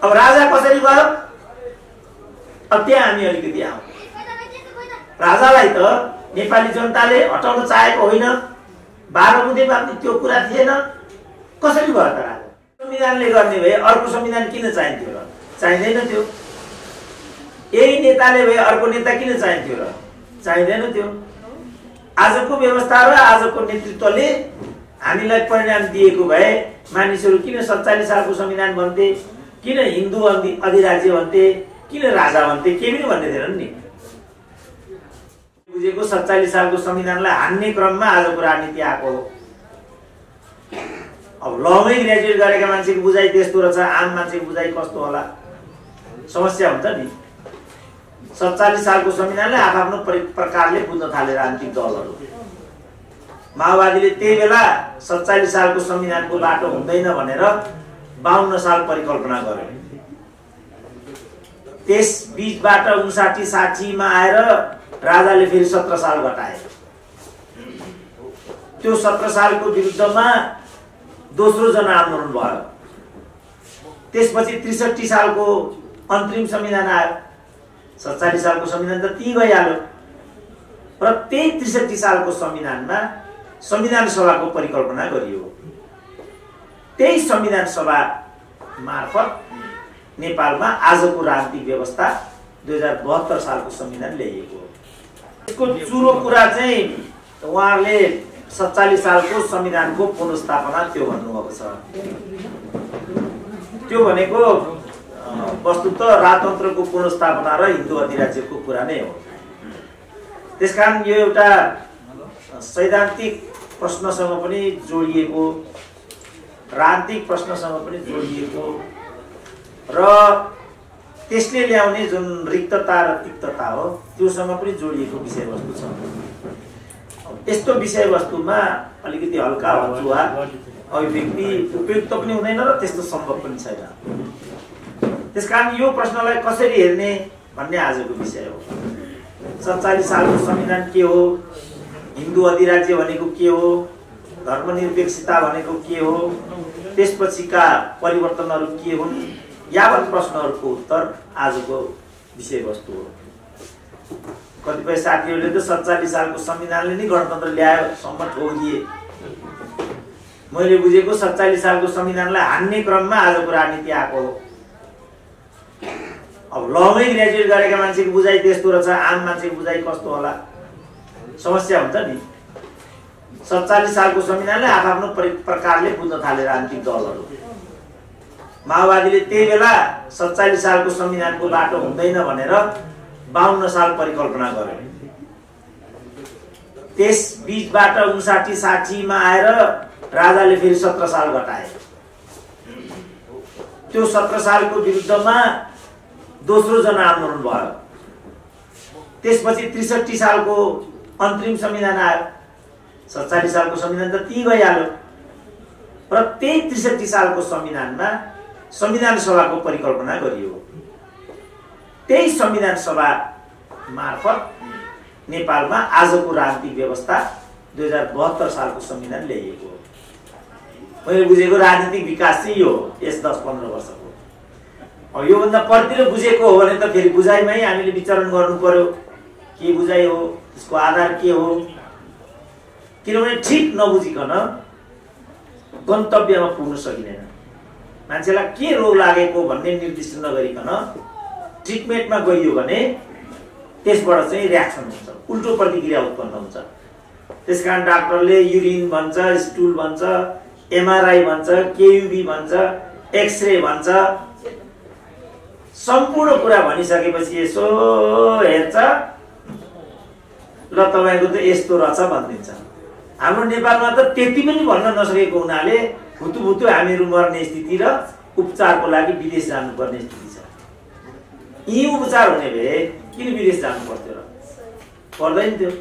अब राजा कसरी गयो? अब त्यहाँ हामी अलिकति आउँ। राजालाई त नेपाली जनताले हटाउन चाहेको होइन, 12 बुँदेमा त्यो कुरा थिएन। कसरी भयो त राजा? संविधानले गर्ने भए अर्को संविधान किन चाहिन्थ्यो र? चाहिँदैन थियो। यही नेताले भए अर्को नेता किन चाहिन्थ्यो र? चाहिँदैन थियो। आजको व्यवस्था र आजको नेतृत्वले हामीलाई परिणाम दिएको भए मानिसहरू किन 47 सालको संविधान भन्थे, किन हिन्दू अधिराज्य भन्थे, किन राजा भन्थे, केही पनि भन्ने थिएनन् नि। बुझेको 47 सालको संविधानलाई हान्ने क्रममा आजको राजनीति आएको हो। अब लमै ग्रेजुएट गरेका मान्छेको बुझाइ त्यस्तो रहेछ, आम मान्छेको बुझाइ कस्तो होला? समस्या हुन्छ नि। 47 सालको संविधानलाई आफ्नो प्रकारले बुझ्न थाले राजनीतिक दलहरू। माओवादीले त्यही बेला 47 सालको संविधानको बाटो हुँदैन भनेर 52 साल परिकल्पना गर्यो। त्यस बीचबाट 59-60 मा आएर राजाले फेरि 17 साल घटाए। त्यो 17 सालको विरुद्धमा दोस्रो जनआन्दोलन भयो। त्यसपछि 63 सालको अन्तरिम संविधान आयो। 47 सालको संविधान त ती गइहाल्यो। र त्यही 63 सालको संविधानमा संविधान सभाको परिकल्पना गरियो। त्यही संविधान सभा मार्फत नेपालमा आजको राजनीतिक व्यवस्था 2072 सालको संविधान ल्याइएको हो। यसको चुरो कुरा चाहिँ उहाँहरूले 47 सालको संविधानको पुनर्स्थापना त्यो भन्नुभएको छ। त्यो भनेको वस्तुतः राजतन्त्रको पुनर्स्थापना र हिन्दू अधिराज्यको कुरा नै हो। त्यसकारण यो एउटा सैद्धान्तिक प्रश्नसँग पनि जोडिएको, राजनीतिक प्रश्नसँग पनि जोडिएको र त्यसले ल्याउने जुन रिक्तता र तिक्तता हो त्योसँग पनि जोडिएको विषयवस्तु छ। यस्तो विषयवस्तुमा अलिकति हल्का हचुवा अभिव्यक्ति उपयुक्त पनि हुँदैन र त्यस्तो सम्भव पनि छैन। त्यसकारण यो प्रश्नलाई कसरी हेर्ने भन्ने आजको विषय हो। 47 सालको संविधान के हो, हिन्दू अधिराज्य भनेको के हो, धर्मनिरपेक्षता भनेको के हो, त्यसपछिका परिवर्तनहरू के हुन्, यावत प्रश्नहरूको उत्तर आजको विषयवस्तु हो। कतिपय साथीहरूले त 47 सालको संविधानले नै गणतन्त्र ल्यायो सम्म ठोकिए। मैले बुझेको 47 सालको संविधानलाई हान्ने क्रममा आजको राजनीति आएको हो। अब लमै ग्रेजुएट गरेका मान्छेको बुझाइ त्यस्तो रहेछ, आम मान्छेको बुझाइ कस्तो होला? समस्या हुन्छ नि। 47 सालको संविधानलाई आफ्नो प्रकारले बुझ्न थाले राजनीतिक दलहरू। माओवादीले त्यही बेला 47 सालको संविधानको बाटो हुँदैन भनेर 52 साल परिकल्पना गर्यो। त्यस बीचबाट 59-60 मा आएर राजाले फेरि 17 साल घटाए। त्यो 17 सालको विरुद्धमा दोस्रो जनआन्दोलन भयो। त्यसपछि 63 सालको अन्तरिम संविधान आयो। 47 सालको संविधान त ती गइहाल्यो। र त्यही 63 सालको संविधानमा संविधान सभाको परिकल्पना गरियो। त्यही संविधान सभा मार्फत नेपालमा आजको राजनीतिक व्यवस्था 2072 सालको संविधान ल्याइएको हो। मैले बुझेको राजनीतिक विकास चाहिँ यो हो यस 10-15 वर्षको। अब योभन्दा पर्तिर बुझेको हो भने त फेरि बुझाइमै हामीले विचरण गर्नु पर्यो। के बुझाइ हो, त्यसको आधार के हो? किनभने ठिक नबुझिकन गन्तव्यमा पुग्न सकिँदैन। मान्छेलाई के रोग लागेको भन्ने निर्दिष्ट नगरिकन ट्रिटमेन्टमा गइयो भने त्यसबाट चाहिँ रियाक्सन हुन्छ, उल्टो प्रतिक्रिया उत्पन्न हुन्छ। त्यसकारण डाक्टरले युरिन भन्छ, स्टुल भन्छ, एमआरआई भन्छ, केयुबी भन्छ, एक्सरे भन्छ। सम्पूर्ण कुरा भनिसकेपछि यसो हेर्छ र तपाईको त यस्तो रहेछ भनिदिन्छ। हाम्रो नेपालमा त त्यति पनि भन्न नसकेको हुनाले भुतुभुतु हामीहरू मर्ने स्थिति र उपचारको लागि विदेश जानुपर्ने स्थिति छ। यी उपचार हुने भए किन विदेश जानु पर्थ्यो र? पर्दैन थियो।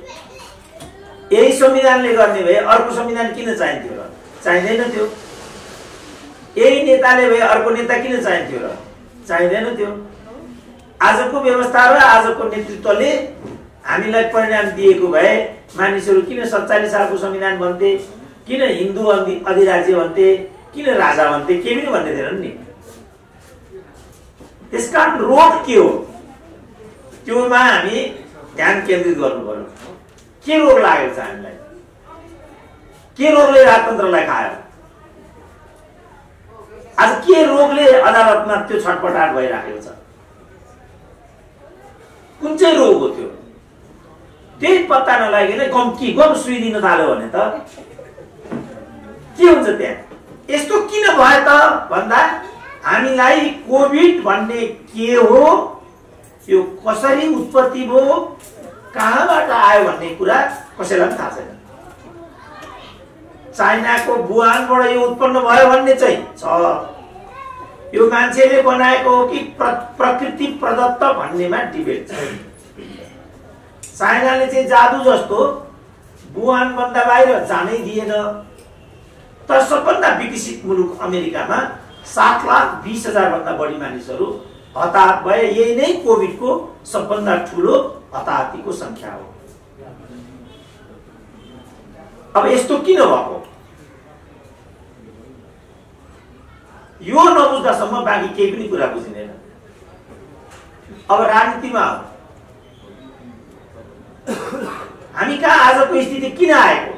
यही संविधानले गर्ने भए अर्को संविधान किन चाहिन्थ्यो र? चाहिँदैन थियो। यही नेताले भए अर्को नेता किन चाहिन्थ्यो र? चाहिँदैन थियो। आजको व्यवस्था र आजको नेतृत्वले हामीलाई परिणाम दिएको भए मानिसहरू किन 47 सालको संविधान भन्थे, किन हिन्दू अधिराज्य भन्थे, किन राजा भन्थे, केही पनि भन्ने थिएनन् नि। त्यसकारण रोग के हो त्योमा हामी ध्यान केन्द्रित गर्नु पर्यो। के रोग लागेको छ हामीलाई, के रोगले राजतन्त्रलाई खायो, आज के रोगले अदालतमा त्यो छटपटाट भइराखेको छ, कुन चाहिँ रोग हो त्यो, त्यही पत्ता नलागिकन गम सुई दिन थाल्यो भने त के हुन्छ त्यहाँ। यस्तो किन भयो त भन्दा हामीलाई कोभिड भन्ने के हो, यो कसरी उत्पत्ति भयो, कहाँबाट आयो भन्ने कुरा कसैलाई पनि थाहा छैन। चाइनाको वुहानबाट यो उत्पन्न भयो भन्ने चाहिँ छ, यो मान्छेले बनाएको हो कि प्रकृति प्रदत्त भन्नेमा डिबेट छ। चाइनाले चाहिँ जादु जस्तो वुहान भन्दा बाहिर जानै दिएन। तर सबभन्दा विकसित मुलुक अमेरिकामा 7,20,000 भन्दा बढी मानिसहरू हताहत भए। यही नै कोभिडको सबभन्दा ठुलो हताहतीको संख्या हो। अब यस्तो किन भएको यो नबुझ्दासम्म बाँकी केही पनि कुरा बुझिँदैन। अब राजनीतिमा हामी कहाँ आजको स्थिति किन आएको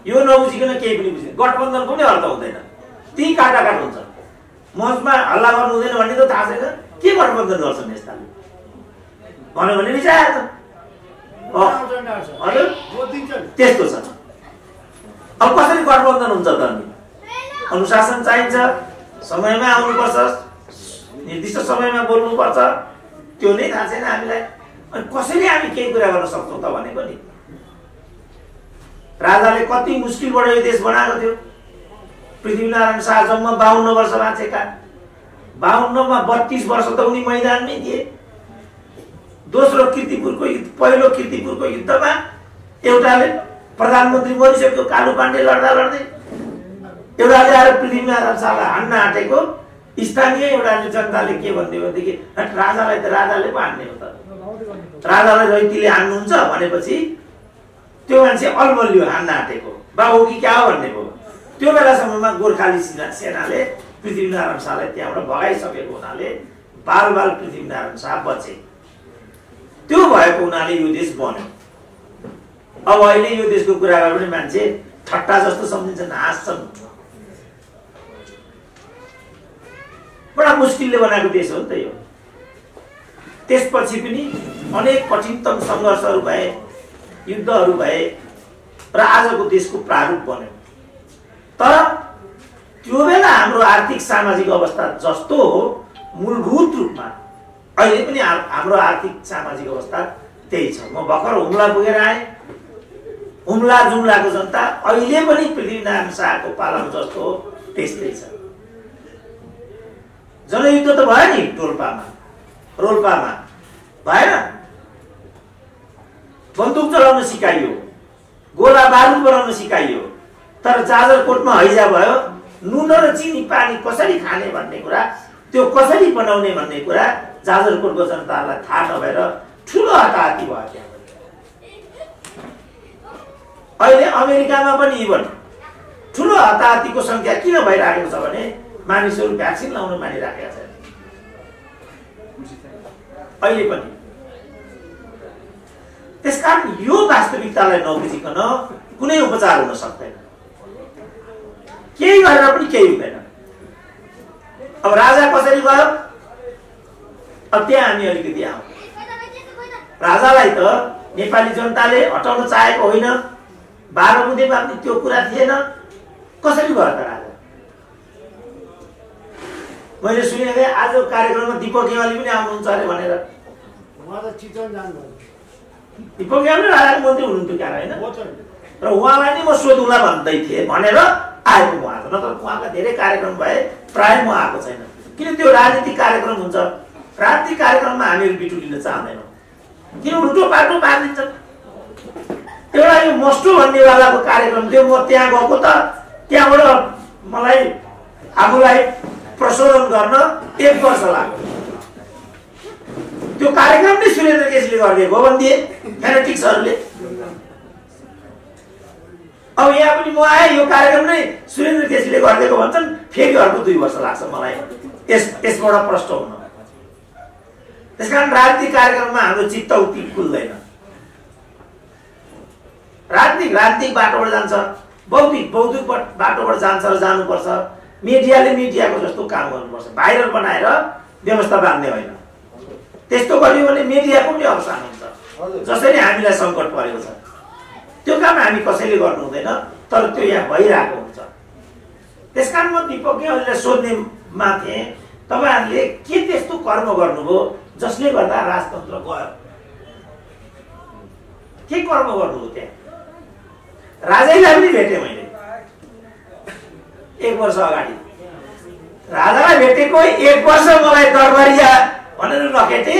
यो नबुझिकन केही पनि बुझिँदैन। गठबन्धनको पनि अर्थ हुँदैन, त्यही काटाकाट हुन्छ। मञ्चमा हल्ला गर्नु हुँदैन भन्ने त थाहा छैन, के गठबन्धन गर्छन् यस्ताले भन्यो भने रिसाइहाल्छ। हजुर त्यस्तो छ। अब कसरी गठबन्धन हुन्छ त? अनुशासन चाहिन्छ, समयमा आउनुपर्छ, निर्दिष्ट समयमा बोल्नुपर्छ, त्यो नै थाहा छैन हामीलाई। अनि कसरी हामी केही कुरा गर्न सक्छौँ त भनेको नि। राजाले कति मुस्किलबाट यो देश बनाएको थियो। पृथ्वीनारायण शाह जम्मा 52 वर्ष बाँचेका, 52 मा 32 वर्ष त उनी मैदानमै थिए। दोस्रो किर्तिपुरको युद्ध, पहिलो किर्तिपुरको युद्धमा एउटाले प्रधानमन्त्री मरिसक्यो कालु पाण्डे लड्दा लड्दै, एउटाले आएर पृथ्वीनारायण शाहलाई हान्न आँटेको। स्थानीय एउटाले जनताले के भन्ने भनेदेखि राजालाई त राजाले पो हान्ने हो त, राजालाई रैतीले हान्नुहुन्छ भनेपछि त्यो मान्छे अलमल्यो हान्न आँटेको बाबु कि क्या हो भन्ने भयो। त्यो बेलासम्ममा गोर्खाली सेनाले पृथ्वीनारायण शाहलाई त्यहाँबाट भगाइसकेको हुनाले बाल पृथ्वीनारायण शाह बचे। त्यो भएको हुनाले यो देश बन्यो। अब अहिले यो देशको कुरा गर्यो भने मान्छे ठट्टा जस्तो सम्झिन्छन्, हाँस्छन्। बडा मुस्किलले बनाएको देश हो नि त यो। त्यसपछि पनि अनेक कठिनतम सङ्घर्षहरू भए, युद्धहरू भए र आजको देशको प्रारूप बन्यो। तर त्यो बेला हाम्रो आर्थिक सामाजिक अवस्था जस्तो हो मूलभूत रूपमा अहिले पनि हाम्रो आर्थिक सामाजिक अवस्था त्यही छ। म भर्खर हुम्ला पुगेर आएँ। हुम्ला जुम्लाको जनता अहिले पनि पृथ्वीनारायण शाहको पालामा जस्तो हो त्यस्तै छ। जनयुद्ध त भयो नि रोल्पामा भएन। बन्दुक चलाउन सिकाइयो, गोला बारुद बनाउन सिकाइयो, तर जाजरकोटमा हैजा भयो। नुन र चिनी पानी कसरी खाने भन्ने कुरा, त्यो कसरी बनाउने भन्ने कुरा जाजरकोटको जनतालाई थाहा नभएर ठुलो हताहती भयो त्यहाँ। अहिले अमेरिकामा पनि इभन ठुलो हताहतीको संख्या किन भइरहेको छ भने मानिसहरू भ्याक्सिन लाउन मानिराखेका छन् अहिले पनि। त्यसकारण यो वास्तविकतालाई नबुझिकन कुनै उपचार हुन सक्दैन। केही गरेर पनि केही हुँदैन। अब राजा कसरी गयो, अब त्यहाँ हामी अलिकति आउँ। राजालाई त नेपाली जनताले हटाउन चाहेको होइन, 12 बुँदेमा पनि त्यो कुरा थिएन। कसरी गयो त राजा? मैले सुनेको थिएँ आज कार्यक्रममा दिपक गेवाली पनि आउनुहुन्छ अरे भनेर। दिपक गेवाली राजाको मन्त्री हुनुहुन्थ्यो क्या होइन? र उहाँलाई नै म सोधौँला भन्दै थिएँ भनेर आएको म आज। नत्र उहाँका धेरै कार्यक्रम भए प्राय म आएको छैन। किन त्यो राजनीतिक कार्यक्रम हुन्छ, राजनीतिक कार्यक्रममा हामीहरू बिटुलिन चाहँदैनौँ। किन उल्टो पाल्टो पारिदिन्छन्। एउटा यो मस्टो भन्नेवालाको कार्यक्रम थियो, म त्यहाँ गएको त त्यहाँबाट मलाई आफूलाई प्रशोधन गर्न 1 वर्ष लाग्यो। त्यो कार्यक्रम नै सुरेन्द्र केसीले गरिदिएको हो भनिदिए फेनेटिक्सहरूले। अब यहाँ पनि म आएँ, यो कार्यक्रम नै सुरेन्द्र केसीले गरिदिएको भन्छन्, फेरि अर्को 2 वर्ष लाग्छ मलाई यसबाट प्रष्ट हुन। त्यसकारण राजनीतिक कार्यक्रममा हाम्रो चित्त उति खुल्दैन। राजनीतिक बाटोबाट जान्छ, बौद्धिक बाटोबाट जान्छ र जानुपर्छ। मिडियाले मिडियाको जस्तो काम गर्नुपर्छ, भाइरल बनाएर व्यवस्था बाँध्ने होइन। त्यस्तो गरियो भने मिडियाको पनि अवसान हुन्छ। जसरी हामीलाई सङ्कट परेको छ त्यो काम हामी कसैले गर्नु हुँदैन, तर त्यो यहाँ भइरहेको हुन्छ। त्यसकारण म दिपज्ञहरूलाई सोध्नेमा थिएँ, तपाईँहरूले के त्यस्तो कर्म गर्नुभयो जसले गर्दा राजतन्त्र गयो? के कर्म गर्नुभयो त्यहाँ? राजालाई पनि भेटेँ मैले 1 वर्ष अगाडि। राजालाई भेटेको 1 वर्ष मलाई दरबारिया भनेर नखेटे,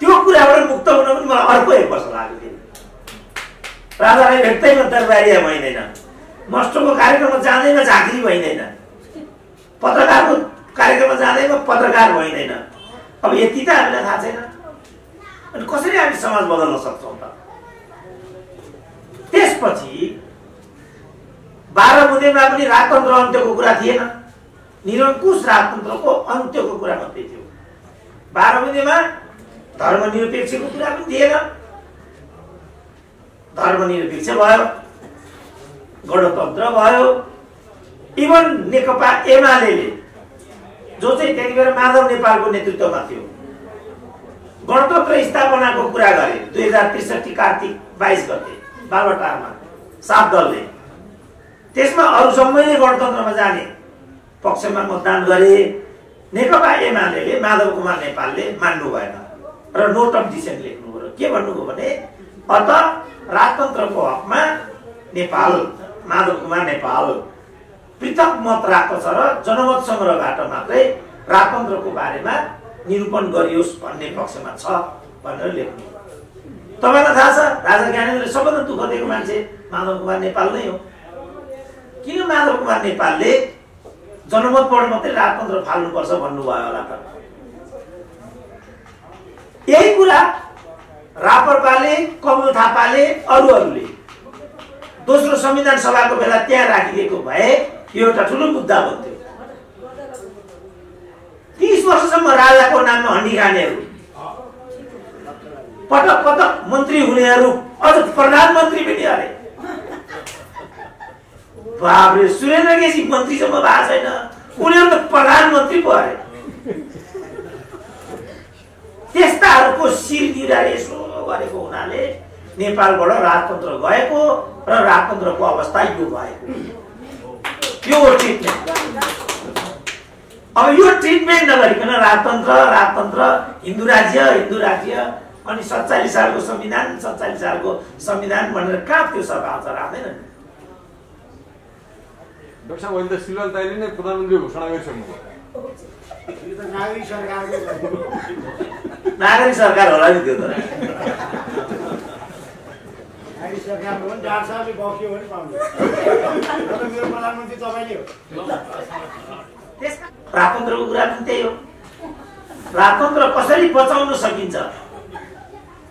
त्यो कुराबाट मुक्त हुन पनि मलाई अर्को 1 वर्ष लाग्यो। राजालाई भेट्दैमा दरबारिया भइँदैन, मस्टोको कार्यक्रममा जाँदैमा झाँक्री भइँदैन, पत्रकारको कार्यक्रममा जाँदैमा पत्रकार भइँदैन। अब यति त हामीलाई थाहा छैन। अनि कसरी हामी समाज बदल्न सक्छौँ त? त्यसपछि 12 बुँदेमा पनि राजतन्त्र अन्त्यको कुरा थिएन, निरङ्कुश राजतन्त्रको अन्त्यको कुरा मात्रै थियो। 12 बुँदेमा धर्मनिरपेक्षको कुरा पनि थिएन, धर्मनिरपेक्ष भयो, गणतन्त्र भयो। इभन नेकपा एमालेले जो चाहिँ त्यति बेला माधव नेपालको नेतृत्वमा थियो, गणतन्त्र स्थापनाको कुरा गरे 2063 कार्तिक 22 गते बालुवाटारमा 7 दलले। त्यसमा अरू सबैले गणतन्त्रमा जाने पक्षमा मतदान गरे। नेकपा एमालेले माधव कुमार नेपालले मान्नु भएन र नोट अफ डिसेन्ट लेख्नु पर्यो। के भन्नुभयो भने अत राजतन्त्रको हकमा नेपाल, माधव कुमार नेपाल पृथक मत राख्दछ र जनमत संग्रहबाट मात्रै राजतन्त्रको बारेमा निरूपण गरियोस् भन्ने पक्षमा छ भनेर लेख्नु। तपाईँलाई थाहा छ राजा ज्ञानेन्द्रले सबभन्दा दुःख दिएको मान्छे माधव कुमार नेपाल नै हो। किन माधव कुमार नेपालले जनमतबाट मात्रै राजतन्त्र फाल्नुपर्छ भन्नुभयो होला त? यही कुरा रापरपाले, कमल थापाले, अरूहरूले दोस्रो संविधान सभाको बेला त्यहाँ राखिदिएको भए यो एउटा ठुलो मुद्दा बन्थ्यो। 30 वर्षसम्म राजाको नाममा हन्डी खानेहरू, पटक पटक मन्त्री हुनेहरू, अझ प्रधानमन्त्री पनि अरे। बाबरे, सुरेन्द्र केसी मन्त्रीसम्म भएको छैन, उनीहरू त प्रधानमन्त्री पो अरे। त्यस्ताहरूको शिरगिरा यसो गरेको हुनाले नेपालबाट राजतन्त्र गएको र राजतन्त्रको अवस्था यो भएको। यो हो ट्रिटमेन्ट। अब यो ट्रिटमेन्ट नगरिकन राजतन्त्र, हिन्दू राज्य अनि 47 सालको संविधान, 47 सालको संविधान भनेर कहाँ त्यो सब आउँछ? राख्दैन नि। डाक्टर साहब, अहिले त श्रीलाल दाइले नै प्रधानमन्त्री घोषणा गरिसक्नुभयो। यो त नागरिक सरकारको नागरिक सरकार होला नि त्यो त। नागरिक सरकार हो नि, डाक्टर साहबले बक्यो भने पाउँछ। तर मेरो प्रधानमन्त्री तपाईँले हो। राजतन्त्रको कुरा पनि त्यही हो। राजतन्त्र कसरी बचाउन सकिन्छ,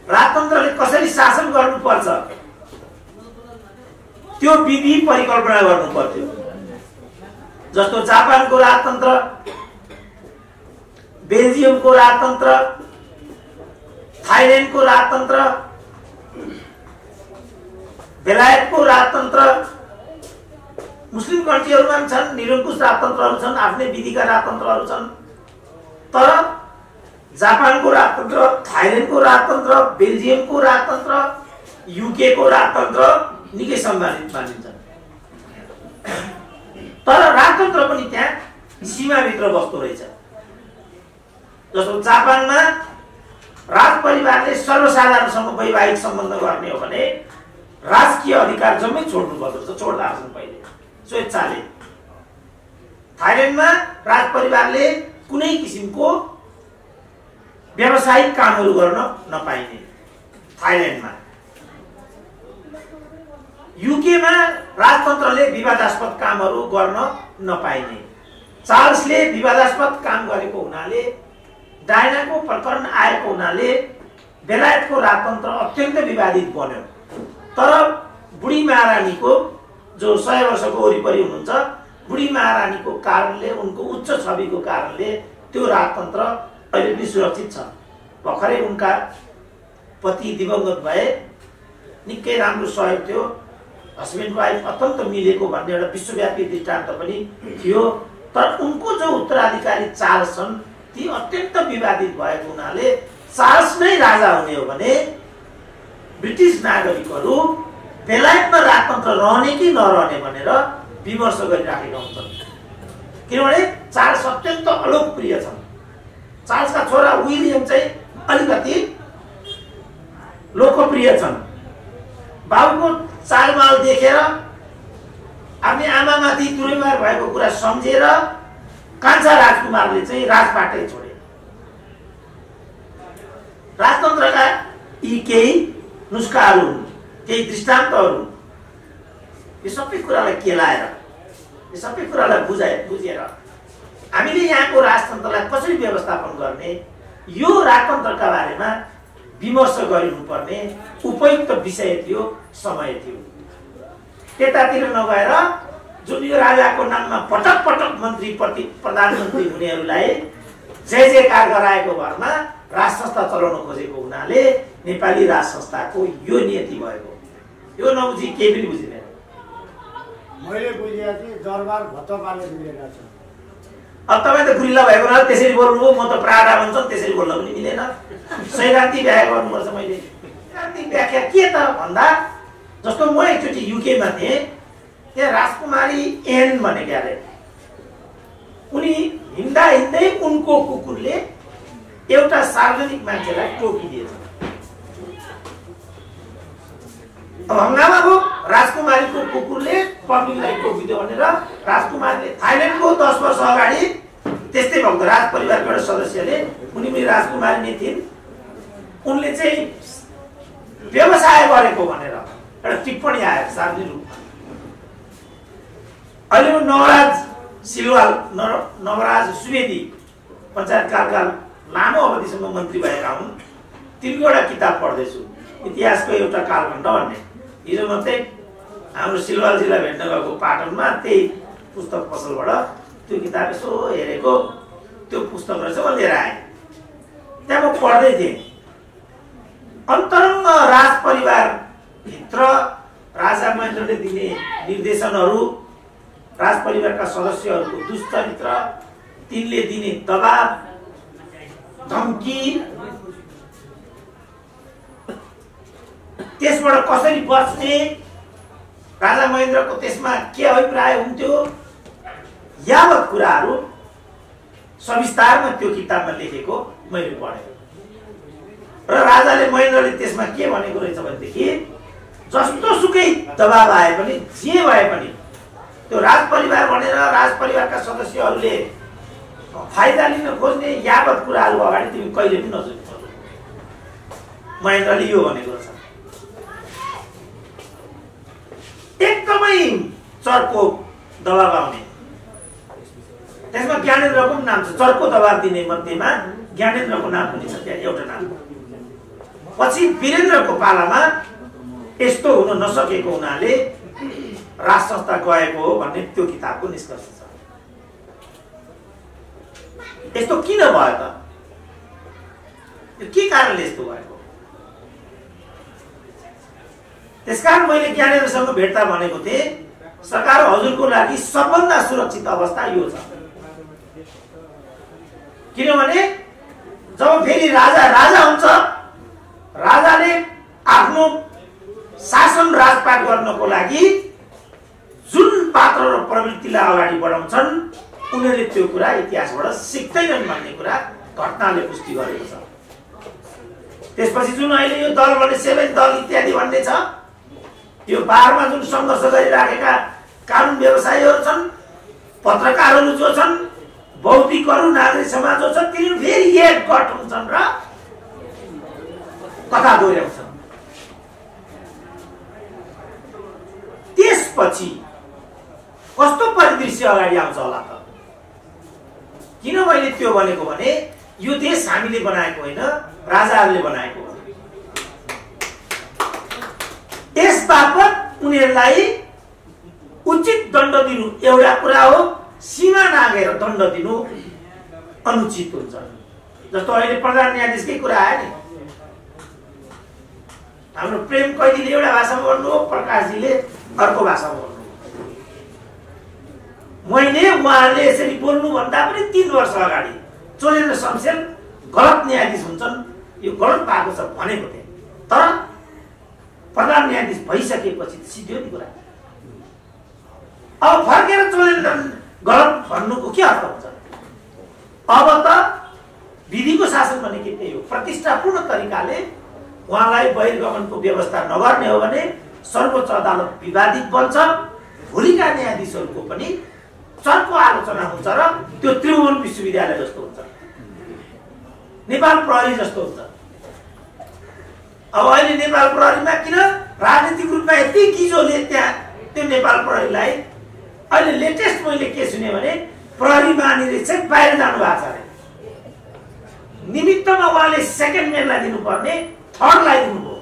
राजतन्त्रले कसरी शासन गर्नुपर्छ, त्यो विधि परिकल्पना गर्नु पर्थ्यो। जस्तो जापानको राजतन्त्र, बेल्जियमको राजतन्त्र, थाइल्यान्डको राजतन्त्र, बेलायतको राजतन्त्र, मुस्लिम कन्ट्रीहरूमा पनि छन् निरङ्कुश राजतन्त्रहरू छन्, आफ्नै विधिका राजतन्त्रहरू छन्। तर जापानको राजतन्त्र, थाइल्यान्डको राजतन्त्र, बेल्जियमको राजतन्त्र, युकेको राजतन्त्र निकै सम्मानित मानिन्छन्। तर राजतन्त्र पनि त्यहाँ सीमाभित्र बस्दो रहेछ। जस्तो जापानमा राज परिवारले सर्वसाधारणसँग वैवाहिक सम्बन्ध गर्ने हो भने राजकीय अधिकार जम्मै छोड्नु पर्दछ, छोड्दा आउँछन् पहिले स्वेच्छाले। थाइल्यान्डमा राज परिवारले कुनै किसिमको व्यावसायिक कामहरू गर्न नपाइने। थाइल्यान्डमा, युकेमा राजतन्त्रले विवादास्पद कामहरू गर्न नपाइने। चार्ल्सले विवादास्पद काम गरेको हुनाले, डायनाको प्रकरण आएको हुनाले बेलायतको राजतन्त्र अत्यन्त विवादित बन्यो। तर बुढी महारानीको जो 100 वर्षको वरिपरि हुनुहुन्छ, बुढी महारानीको कारणले, उनको उच्च छविको कारणले त्यो राजतन्त्र अहिले पनि सुरक्षित छ। भर्खरै उनका पति दिवंगत भए, निकै राम्रो सहयोग थियो, हस्बेन्ड वाइफ अत्यन्त मिलेको भन्ने एउटा विश्वव्यापी दृष्टान्त पनि थियो। तर उनको जो उत्तराधिकारी चार्ल्स छन् ती अत्यन्त विवादित भएको हुनाले चार्ल्स नै राजा हुने हो भने ब्रिटिस नागरिकहरू बेलायतमा राजतन्त्र रहने कि नरहने भनेर विमर्श गरिराखेका हुन्छन्। किनभने चार्ल्स अत्यन्त अलोकप्रिय छन्। चार्ल्सका छोरा विलियम चाहिँ अलिकति लोकप्रिय छन्। बाबुको चालमाल देखेर आफ्नै आमामाथि दुर्व्यवहार भएको कुरा सम्झेर कान्छा राजकुमारले चाहिँ राजपाटै छोडे। राजतन्त्रका यी केही नुस्खाहरू हुन्, केही दृष्टान्तहरू। यो सबै कुरालाई केलाएर, यो सबै कुरालाई बुझेर हामीले यहाँको राजतन्त्रलाई कसरी व्यवस्थापन गर्ने, यो राजतन्त्रका बारेमा विमर्श गरिनुपर्ने उपयुक्त विषय थियो, समय थियो। त्यतातिर नगएर जुन यो राजाको नाममा पटक पटक मन्त्री प्रधानमन्त्री हुनेहरूलाई जय जयकार गराएको भरमा राज संस्था चलाउन खोजेको हुनाले नेपाली राज संस्थाको यो नियति भएको। यो नबुझी केही पनि बुझिँदैन। मैले बुझेको थिएँ दरबार भत्तपाले मिलेका छन्। अब तपाईँ त गुरिल्ला भएको हुनाले त्यसरी बोल्नुभयो, म त प्राडा भन्छन् त्यसरी बोल्न पनि मिलेन। सैद्धान्तिक व्याख्या गर्नुपर्छ। मैले सैद्धान्तिक व्याख्या के त भन्दा, जस्तो म एकचोटि युकेमा थिएँ, त्यहाँ राजकुमारी एन भनेको अरे उनी हिँड्दा हिँड्दै उनको कुकुरले एउटा सार्वजनिक मान्छेलाई टोकिदिएछ। अब हंगामा भयो, राजकुमारीको कुकुरले पब्लिकलाई टोकिदियो भनेर राजकुमारीले थाइल्यान्डको 10 वर्ष अगाडि त्यस्तै भएको राज परिवारको एउटा सदस्यले, उनी पनि राजकुमारी नै थिइन्, उनले चाहिँ व्यवसाय गरेको भनेर एउटा टिप्पणी आयो सार्वजनिक रूपमा। अहिले नवराज सिलवाल, नवराज सुवेदी पञ्चायतकालका लामो अवधिसम्म मन्त्री भएका हुन्। तिनको एउटा किताब पढ्दैछु, इतिहासको एउटा कालखण्ड भन्ने। हिजो मात्रै हाम्रो सिलवाल जिल्ला भेट्न गएको पाटनमा त्यही पुस्तक पसलबाट त्यो किताब यसो हेरेको, त्यो पुस्तक रहेछ म लिएर आएँ। त्यहाँ म पढ्दै थिएँ। अन्तरङ्ग राज परिवारभित्र राजा महेन्द्रले दिने निर्देशनहरू, राज परिवारका सदस्यहरूको दुष्चरित्र, तिनले दिने दबाब, धम्की, त्यसबाट कसरी बच्ने, राजा महेन्द्रको त्यसमा के अभिप्राय हुन्थ्यो, यावत कुराहरू सविस्तारमा त्यो किताबमा लेखेको मैले पढेँ। र राजाले महेन्द्रले त्यसमा के भनेको रहेछ भनेदेखि, जस्तो सुकै दबाब आए पनि, जे भए पनि त्यो राज परिवार भनेर राज परिवारका सदस्यहरूले फाइदा लिन खोज्ने यावत कुराहरू अगाडि तिमी कहिले पनि नसोच्नु। महेन्द्रले यो भनेको रहेछ। एकदमै चर्को दबाब आउने, त्यसमा ज्ञानेन्द्रको पनि नाम छ। चर्को दबाब दिने मध्येमा ज्ञानेन्द्रको नाम पनि छ, त्यहाँ एउटा नाम। पछि वीरेन्द्रको पालामा यस्तो हुन नसकेको हुनाले राज संस्था गएको हो भन्ने त्यो किताबको निष्कर्ष छ। यस्तो किन भयो त? के कारणले यस्तो भएको? त्यसकारण मैले ज्ञानेन्द्रसँग भेट्दा भनेको थिएँ, सरकार हजुरको लागि सबभन्दा सुरक्षित अवस्था यो छ। किनभने जब फेरि राजा राजा हुन्छ, राजाले आफ्नो शासन राजपाट गर्नको लागि जुन पात्र र प्रवृत्तिलाई अगाडि बढाउँछन्, उनीहरूले त्यो कुरा इतिहासबाट सिक्दैनन् भन्ने कुरा घटनाले पुष्टि गरेको छ। त्यसपछि जुन अहिले यो दल भने 7 दल इत्यादि भन्ने छ, यो बारमा जुन सङ्घर्ष गरिराखेका कानुन व्यवसायीहरू छन्, पत्रकारहरू जो छन्, बौद्धिकहरू, नागरिक समाज जो छ, तिनीहरू फेरि एक गठ हुन्छन् र कथा दोहोऱ्याउँछन्। त्यसपछि कस्तो परिदृश्य अगाडि आउँछ होला त? किन मैले त्यो भनेको भने यो देश हामीले बनाएको होइन, राजाहरूले बनाएको हो। यसबापत उनीहरूलाई उचित दण्ड दिनु एउटा कुरा हो, सीमा नागेर दण्ड दिनु अनुचित हुन्छ। जस्तो अहिले प्रधान न्यायाधीशकै कुरा आयो नि, हाम्रो प्रेम कैदीले एउटा भाषामा भन्नुभयो, प्रकाशजीले अर्को भाषामा भन्नुभयो। मैले उहाँले यसरी बोल्नुभन्दा पनि 3 वर्ष अगाडि चोलेन्द्र शमशेर गलत न्यायाधीश हुन्छन्, यो गलत भएको छ भनेको थिएँ। तर प्रधान न्यायाधीश भइसकेपछि सिद्धियो नि कुरा। अब फर्केर चोलेन्द्र गलत भन्नुको के अर्थ हुन्छ? अब त विधिको शासन भनेको त्यही हो। प्रतिष्ठापूर्ण तरिकाले उहाँलाई बहिर्गमनको व्यवस्था नगर्ने हो भने सर्वोच्च अदालत विवादित बन्छ। भोलिका न्यायाधीशहरूको पनि चर्को आलोचना हुन्छ र त्यो त्रिभुवन विश्वविद्यालय जस्तो हुन्छ, नेपाल प्रहरी जस्तो हुन्छ। अब अहिले नेपाल प्रहरीमा किन राजनीतिक रूपमा यति गिजोले त्यहाँ त्यो नेपाल प्रहरीलाई अहिले लेटेस्ट मैले के सुने भने प्रहरी महानिरीक्षक बाहिर जानु भएको छ अरे। निमित्तमा उहाँले सेकेन्ड म्यानलाई दिनुपर्ने थर्डलाई दिनुभयो।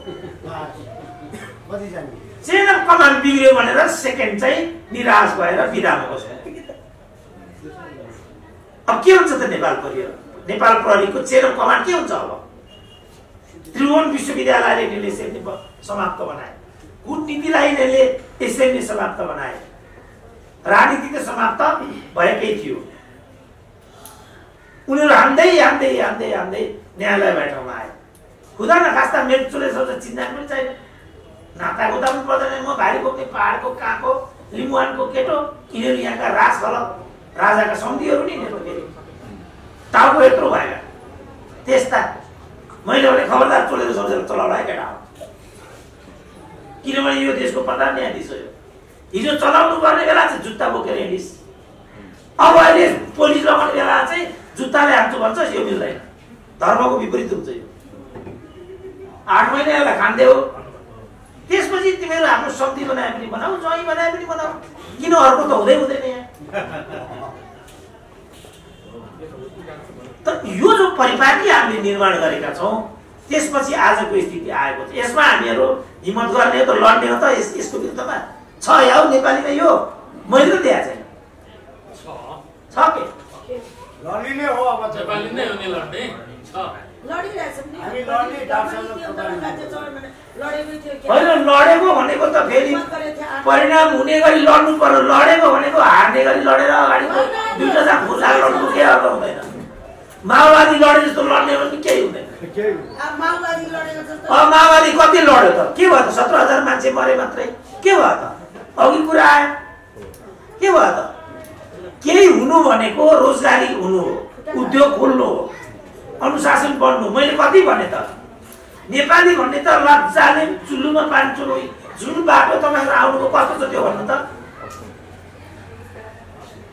चेन अफ कमान्ड बिग्रियो भनेर सेकेन्ड चाहिँ निराश भएर बिदामा बस्यो। अब के हुन्छ त नेपाल प्रहरीको चेन अफ कमान्ड के हुन्छ? अब त्रिभुवन विश्वविद्यालयले यसरी समाप्त बनाए, कूटनीतिलाई यिनीहरूले यसरी समाप्त बनाए, राजनीति त समाप्त भएकै थियो। उनीहरू हान्दै न्यायालय बैठाउन आए। खुदा नखास्ता मेरो चोले सबसे चिन्जान पनि छैन, नाता गोता पनि पर्दैन। म भारी बोक्ने पहाडको कहाँको लिम्बुवानको केटो, यिनीहरू यहाँका राजाका सन्धिहरू नि यिनीहरू फेरि टाउको यत्रो भएन। त्यस्ता मैले भने खबरदार चोलेर सोचेर चलाउला है केटा, किनभने यो देशको प्रधान न्यायाधीश हो। हिजो चलाउनु पर्ने बेला चाहिँ जुत्ता बोकेर हिँडिस, अब अहिले पुलिस लगाउने बेला चाहिँ जुत्ताले हान्छु भन्छ, यो मिल्दैन। धर्मको विपरीत हुन्छ यो। 8 महिनालाई खान्देऊ, त्यसपछि तिमीहरू आफ्नो शक्ति बनाए पनि बनाऊ, जहीँ बनाए पनि बनाऊ, किन अर्को त हुँदैन यहाँ। तर यो जो परिपाटी हामीले निर्माण गरेका छौँ त्यसपछि आजको स्थिति आएको छ। यसमा हामीहरू हिम्मत गर्ने हो त, लड्ने हो त यसको विरुद्धमा छ याउ नेपालीमा यो मैले त दिएको छैन। छ के लड्ने हो, अब नेपाली नै हो नि लड्ने छ। होइन लडेको भनेको त फेरि परिणाम हुने गरी लड्नु पर्यो, लडेको भनेको हार्ने गरी लडेर अगाडि दुईटा जात खुल्ला लड्नु के अर्थ हुँदैन। माओवादी लडे जस्तो लड्ने भने केही हुँदैन। माओवादी कति लड्यो त? के भयो त? 17,000 मान्छे मरे मात्रै, के भयो त? अघि कुरा आयो, के भयो त? केही हुनु भनेको रोजगारी हुनु हो, उद्योग खोल्नु हो, अनुशासन बढ्नु। मैले कति भने त? नेपाली भन्ने त लज्जाले चुल्लुमा पानी चुलोइ जुन बाटो तपाईँहरू आउनुको कस्तो छ त्यो भन्नु त।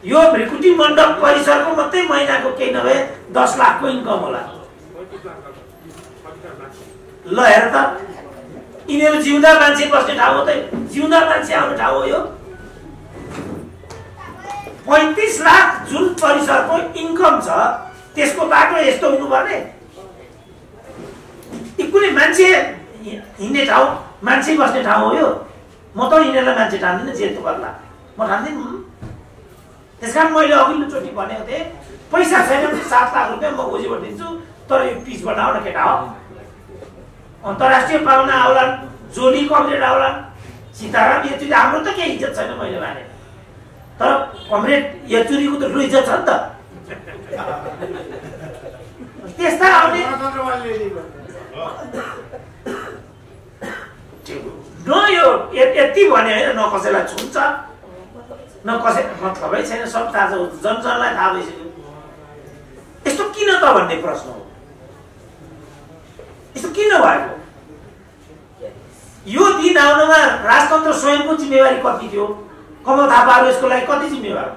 यो भ्रिकुटी मण्डप परिसरको मात्रै महिनाको केही नभए 10 लाखको इन्कम होला। ल हेर त, यिनीहरू जिउँदा मान्छे बस्ने ठाउँ हो त, जिउँदा मान्छे आउने ठाउँ हो यो। 35 लाख जुन परिसरको इन्कम छ त्यसको बाटो यस्तो हुनुपर्ने? कुनै मान्छे हिँड्ने ठाउँ, मान्छे बस्ने ठाउँ हो यो? म त यिनीहरूलाई मान्छे ठान्दिनँ, जे त गर्ला म ठान्दिनँ। त्यसकारण मैले अघिल्लोचोटि भनेको थिएँ, पैसा छैन भने 7 लाख रुपियाँ म गोजीबाट दिन्छु, तर यो पिच बनाऊ न केटा हो। अन्तर्राष्ट्रिय पाहुना आउलान्, जोली कमरेड आउलान्, सीताराम येचुरी, हाम्रो त केही इज्जत छैन मैले भने, तर कमरेड येचुरीको त ठुलो इज्जत छ नि त। त्यस्ता आउने न, यो यति भने होइन, न कसैलाई छुन्छ न कसै मतलबै छैन, सब थाहा छ, जनजनलाई थाहा भइसक्यो। यस्तो किन त भन्ने प्रश्न हो। यस्तो किन भएको? यो दिन आउनमा राजतन्त्र स्वयंको जिम्मेवारी कति थियो? कमल थापाहरू यसको लागि कति जिम्मेवार?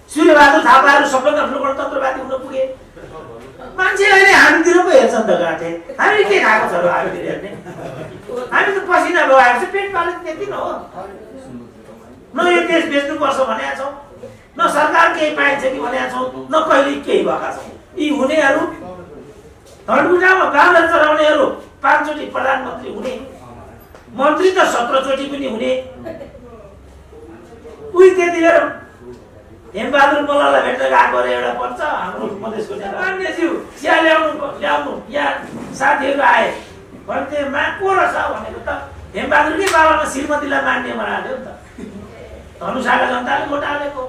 सूर्यबहादुर थापाहरू सबैका आफ्नो गणतन्त्रवादी हुन पुगे। मान्छे अहिले हामीतिर पो हेर्छ नि त गाँठे, हामी के खाएको छ र हामीतिर हेर्ने? हामी त पसिना लगाएको छ, पेट पाले त्यति न हो। न यो देश बेच्नुपर्छ भनेका छौँ, न सरकार केही पाइन्छ कि भनेका छौँ, न कहिले केही भएका छौँ। यी हुनेहरू धनकुटामा गाउँलाई चलाउनेहरू 5 चोटि प्रधानमन्त्री हुने, मन्त्री त 17 चोटि पनि हुने। उही त्यति बेर हेमबहादुर मल्ललाई भेट्न गएको अरे एउटा पञ्च हाम्रो मधेसको मान्यज्यू चिया ल्याउनु यहाँ साथीहरू आए भन्थे मा को रहेछ भनेको त हेमबहादुरकै बाबामा श्रीमतीलाई मान्ने बनाएको नि त धनुषाका जनताले भोट हालेको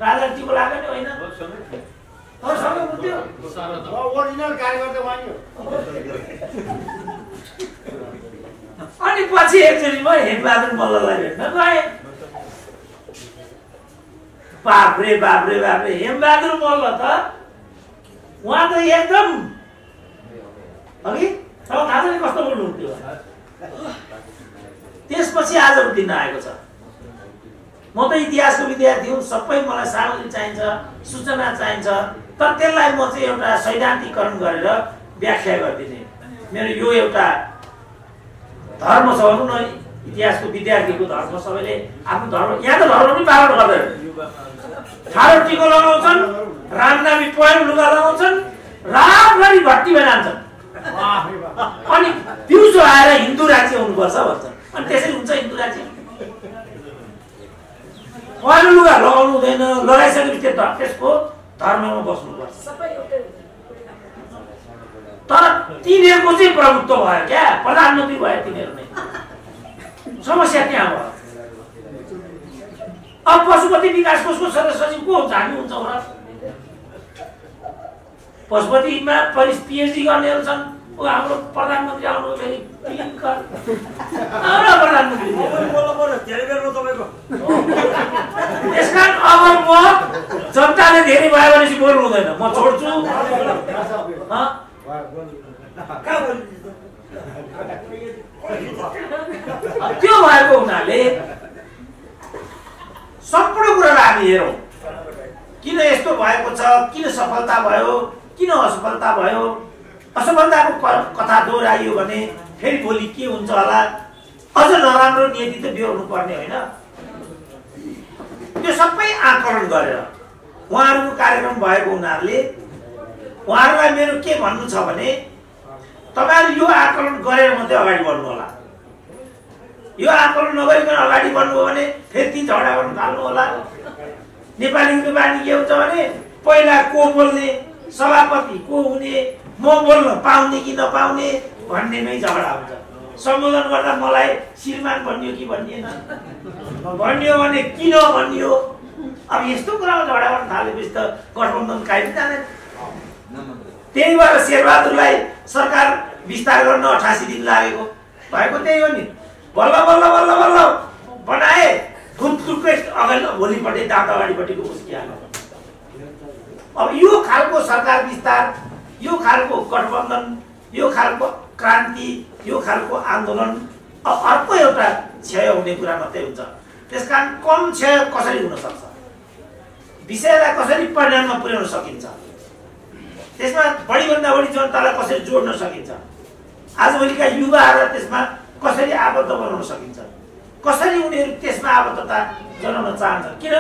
राजा टिको लाग्यो नि होइन सँगै बुझ्यो ओरिजिनल कार्यकर्ता मान्यो अनि पछि एकचोटि म हेमबहादुर मल्ललाई भेट्न गएँ बाप्रे हेमबहादुर मल्ल त उहाँ त एकदम अघि तपाईँ थाहा छ नि कस्तो बोल्नुहुन्थ्यो त्यसपछि आजको दिन आएको छ म त इतिहासको विद्यार्थी हुँ सबै मलाई सामग्री चाहिन्छ सूचना चाहिन्छ तर त्यसलाई म चाहिँ एउटा सैद्धान्तिकरण गरेर व्याख्या गरिदिने मेरो यो एउटा धर्म छ भनौँ न इतिहासको विद्यार्थीको धर्म सबैले आफ्नो धर्म यहाँ त धर्म पनि पालन गर्दैन ठाडो टिको लगाउँछन् रामनामी पोइम लुगा लगाउँछन् राम्ररी भट्टीमा जान्छन् अनि दिउँसो आएर हिन्दू राज्य हुनुपर्छ भन्छन् अनि त्यसरी हुन्छ हिन्दू राज्य पहेँलो लुगा लगाउनु हुँदैन लगाइसकेपछि त्यसको धर्ममा बस्नुपर्छ तर तिनीहरूको चाहिँ प्रभुत्व भयो क्या प्रधानमन्त्री भयो तिनीहरू नै समस्या त्यहाँ भयो अब पशुपति विकास कोषको सदस्य सचिव को हुन्छ हामी हुन्छौँ र पशुपतिमा पिएचडी गर्नेहरू छन् हाम्रो प्रधानमन्त्री आउनु फेरि प्रधानमन्त्री त्यसकारण अब म जनताले धेरै भयो भनेपछि बोल्नु हुँदैन म छोड्छु त्यो भएको हुनाले सम्पूर्ण कुरालाई हामी हेरौँ किन यस्तो भएको छ किन सफलता भयो किन असफलता भयो असफलताको कथा दोहोऱ्याइयो भने फेरि भोलि के हुन्छ होला अझ नराम्रो नीति त बिहोर्नु पर्ने होइन त्यो सबै आकलन गरेर उहाँहरूको कार्यक्रम भएको हुनाले उहाँहरूलाई मेरो के भन्नु छ भने तपाईहरु यो आकलन गरेर मात्रै अगाडि बढ्नु होला यो आकलन नगरिकन अगाडि बढ्नु हो भने फेरि ती झगडा गर्न थाल्नु होला नेपालीको बानी के हुन्छ भने पहिला को बोल्ने सभापति को हुने म बोल्न पाउने कि नपाउने भन्नेमै झगडा हुन्छ सम्बोधन गर्दा मलाई श्रीमान भन्नियो कि भन्निएन भन्नियो भने किन भन्नियो अब यस्तो कुरामा झगडा गर्न थालेपछि त गठबन्धन कायम जाँदैन त्यही भएर शेरबहादुरलाई सरकार विस्तार गर्न 88 दिन लागेको भएको त्यही हो नि बल्ल बल्ल बल्ल बल्ल बनाए थुत्रुकै अगाडि भोलिपट्टि दाँत अगाडिपट्टिको उस्किहाल्यो अब यो खालको सरकार विस्तार यो खालको गठबन्धन यो खालको क्रान्ति यो खालको आन्दोलन अर्को एउटा क्षय हुने कुरा मात्रै हुन्छ त्यसकारण कम क्षय कसरी हुन सक्छ विषयलाई कसरी परिणाममा पुर्याउन सकिन्छ त्यसमा बढीभन्दा बढी जनतालाई कसरी जोड्न सकिन्छ आजभोलिका युवाहरूलाई त्यसमा कसरी आबद्ध बनाउन सकिन्छ कसरी उनीहरू त्यसमा आबद्धता जनाउन चाहन्छन् किन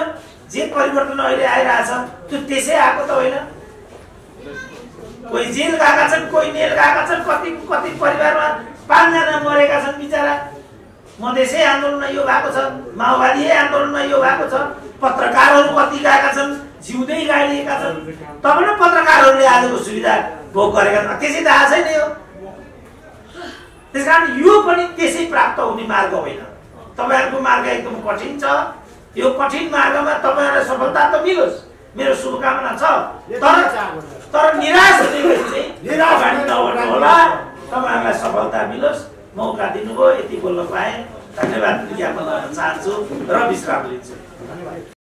जे परिवर्तन अहिले आइरहेछ त्यो त्यसै आएको त होइन कोही जेल गएका छन् कोही नेल गएका छन् कति परिवारमा 5 जना मरेका छन् बिचारा मधेसै आन्दोलनमा यो भएको छ माओवादी आन्दोलनमा यो भएको छ पत्रकारहरू कति गएका छन् जिउँदै गाडिएका छन् तब न पत्रकारहरूले आजको सुविधा भोग गरेका छन् त्यसै त आछ नै हो त्यसकारण यो पनि त्यसै प्राप्त हुने मार्ग होइन तपाईहरुको मार्ग एकदम कठिन छ यो कठिन मार्गमा तपाईहरुलाई सफलता त मिलोस् मेरो शुभकामना छ तर निराश हुने चाहिँ निराश नहुनु होला तपाईहरुलाई सफलता मिलोस् मौका दिनुभयो यति बोल्न पाएँ धन्यवाद ज्ञापन गर्न चाहन्छु र विश्राम लिन्छु।